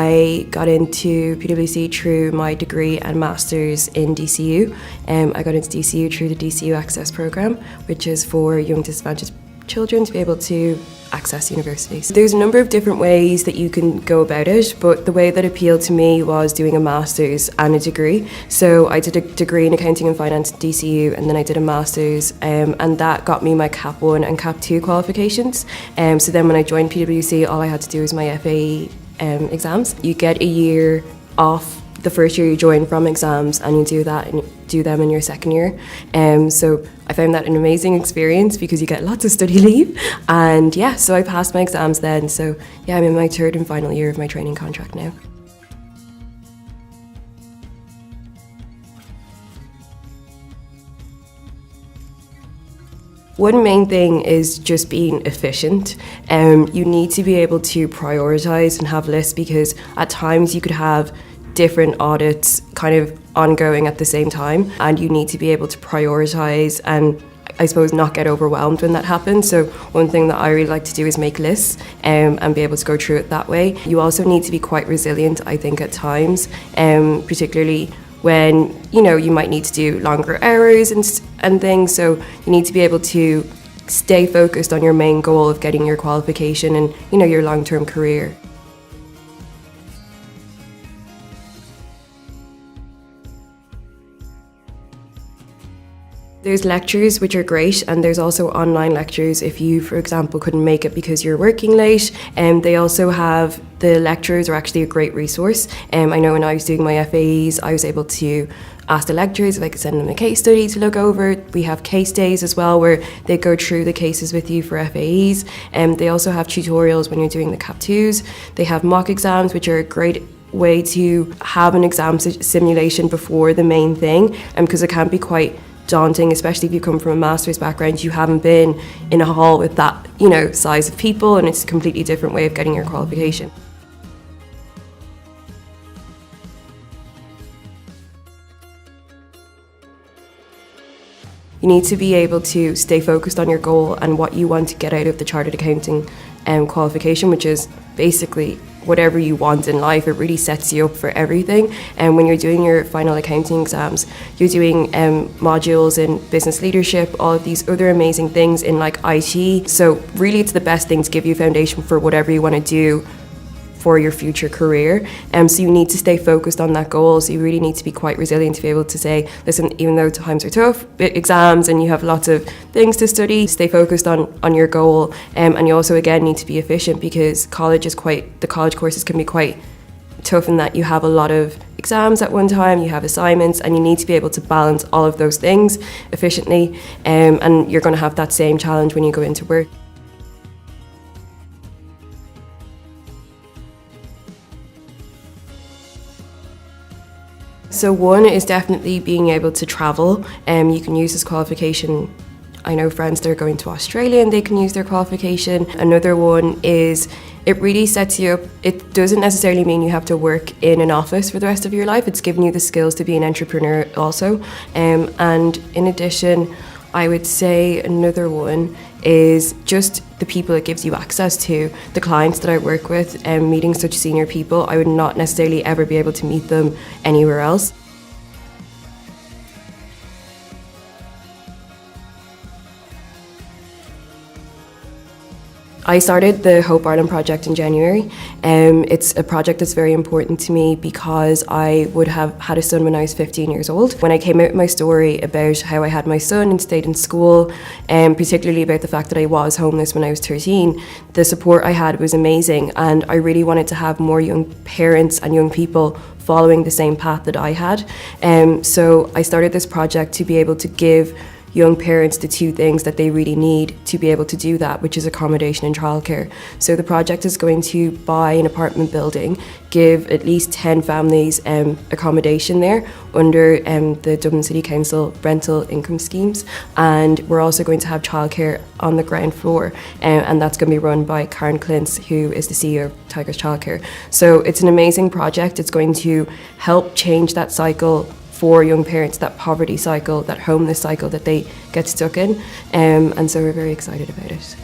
I got into PwC through my degree and master's in DCU. I got into DCU through the DCU Access Programme, which is for young disadvantaged children to be able to access universities. There's a number of different ways that you can go about it, but the way that appealed to me was doing a master's and a degree. So I did a degree in accounting and finance at DCU, and then I did a master's, and that got me my Cap 1 and Cap 2 qualifications. So then when I joined PwC, all I had to do was my FAE exams. You get a year off the first year you join from exams, and you do that and do them in your second year. So I found that an amazing experience because you get lots of study leave, and yeah, so I passed my exams then. So yeah, I'm in my third and final year of my training contract now. One main thing is just being efficient. You need to be able to prioritise and have lists, because at times you could have different audits kind of ongoing at the same time, and you need to be able to prioritise and I suppose not get overwhelmed when that happens. So one thing that I really like to do is make lists and be able to go through it that way. You also need to be quite resilient, I think, at times, particularly when you might need to do longer hours and things. So you need to be able to stay focused on your main goal of getting your qualification and your long-term career. There's lectures, which are great, and there's also online lectures if you, for example, couldn't make it because you're working late. And they also have, the lecturers are actually a great resource. I know when I was doing my FAEs, I was able to ask the lecturers if I could send them a case study to look over. We have case days as well where they go through the cases with you for FAEs. They also have tutorials when you're doing the Cap 2s. They have mock exams, which are a great way to have an exam simulation before the main thing, because it can be quite daunting, especially if you come from a master's background. You haven't been in a hall with that size of people, and it's a completely different way of getting your qualification. You need to be able to stay focused on your goal and what you want to get out of the chartered accounting qualification, which is basically whatever you want in life. It really sets you up for everything. And when you're doing your final accounting exams, you're doing modules in business leadership, all of these other amazing things in like IT. So really it's the best thing to give you a foundation for whatever you want to do for your future career. So you need to stay focused on that goal. So you really need to be quite resilient to be able to say, listen, even though times are tough, exams, and you have lots of things to study, stay focused on your goal. And you also, again, need to be efficient, because the college courses can be quite tough in that you have a lot of exams at one time, you have assignments, and you need to be able to balance all of those things efficiently. And you're going to have that same challenge when you go into work. So one is definitely being able to travel. You can use this qualification. I know friends that are going to Australia and they can use their qualification. Another one is it really sets you up. It doesn't necessarily mean you have to work in an office for the rest of your life. It's giving you the skills to be an entrepreneur also. And in addition, I would say another one is just the people it gives you access to. The clients that I work with, meeting such senior people, I would not necessarily ever be able to meet them anywhere else. I started the Hope Ireland project in January. It's a project that's very important to me because I would have had a son when I was 15 years old. When I came out with my story about how I had my son and stayed in school, particularly about the fact that I was homeless when I was 13, the support I had was amazing, and I really wanted to have more young parents and young people following the same path that I had. So I started this project to be able to give young parents the two things that they really need to be able to do that, which is accommodation and childcare. So the project is going to buy an apartment building, give at least 10 families accommodation there under the Dublin City Council rental income schemes, and we're also going to have childcare on the ground floor, and that's going to be run by Karen Clintz, who is the CEO of Tigers Childcare. So it's an amazing project. It's going to help change that cycle for young parents, that poverty cycle, that homeless cycle that they get stuck in, and so we're very excited about it.